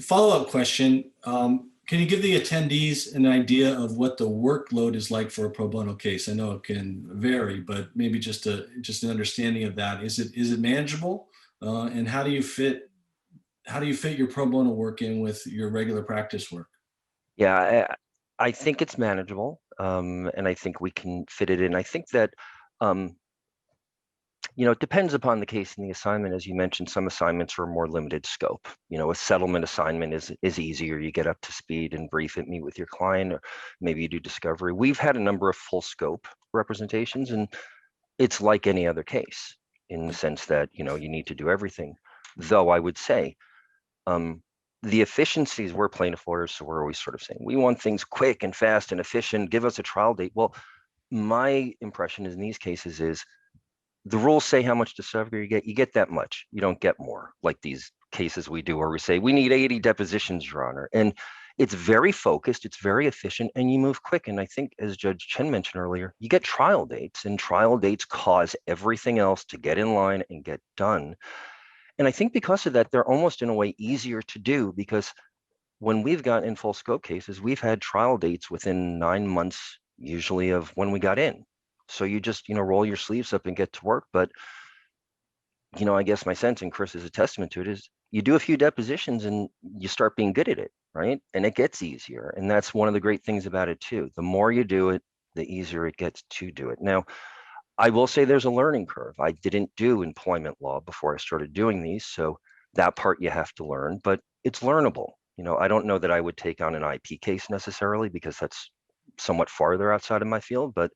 follow-up question. Can you give the attendees an idea of what the workload is like for a pro bono case? I know it can vary, but maybe just an understanding of that. Is it manageable? And how do you fit your pro bono work in with your regular practice work? Yeah, I think it's manageable, and I think we can fit it in. I think that um, it depends upon the case and the assignment. As you mentioned, some assignments are more limited scope. A settlement assignment is easier. You get up to speed and brief it, meet with your client, or maybe you do discovery. We've had a number of full scope representations, and it's like any other case in the sense that you need to do everything. Though I would say um, the efficiencies, we're plaintiff lawyers, so we're always sort of saying we want things quick and fast and efficient. Give us a trial date. Well, my impression in these cases is the rules say how much discovery you get that much. You don't get more, like these cases we do where we say we need 80 depositions, Your Honor. And it's very focused, it's very efficient, and you move quick. And I think, as Judge Chen mentioned earlier, you get trial dates, and trial dates cause everything else to get in line and get done. And I think because of that, they're almost in a way easier to do, because when we've got in full scope cases, we've had trial dates within 9 months, usually, of when we got in. So you just, roll your sleeves up and get to work. But, I guess my sense, and Chris is a testament to it, is you do a few depositions and you start being good at it, right? And it gets easier. And that's one of the great things about it too. The more you do it, the easier it gets to do it. Now, I will say there's a learning curve. I didn't do employment law before I started doing these. So that part you have to learn, but it's learnable. I don't know that I would take on an IP case necessarily, because that's somewhat farther outside of my field, but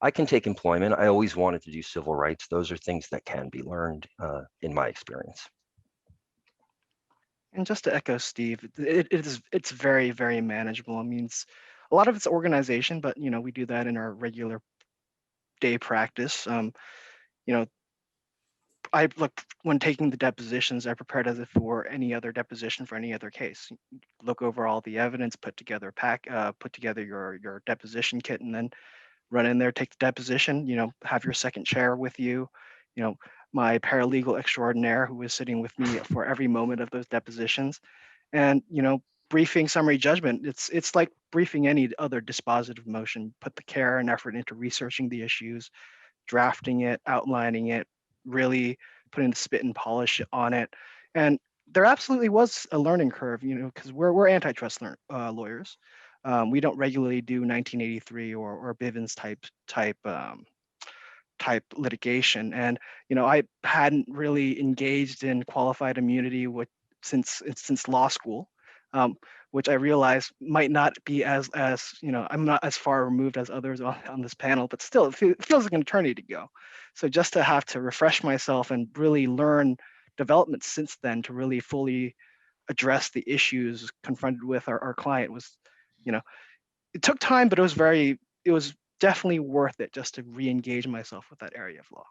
I can take employment. I always wanted to do civil rights. Those are things that can be learned in my experience. And just to echo Steve, it's very, very manageable. I mean, a lot of it's organization, but we do that in our regular day practice. You know, I look when taking the depositions, I prepared as if for any other deposition for any other case. Look over all the evidence, put together put together your deposition kit, and then run in there, take the deposition. Have your second chair with you. You know, my paralegal extraordinaire who was sitting with me for every moment of those depositions, and briefing summary judgment. It's like briefing any other dispositive motion. Put the care and effort into researching the issues, drafting it, outlining it, really putting the spit and polish on it. And there absolutely was a learning curve, because we're antitrust lawyers. We don't regularly do 1983 or Bivens type litigation. And I hadn't really engaged in qualified immunity since law school, which I realized might not be as I'm not as far removed as others on this panel, but still it feels like an eternity ago. So just to have to refresh myself and really learn developments since then to really fully address the issues confronted with our client was, it took time, but it was definitely worth it just to re-engage myself with that area of law.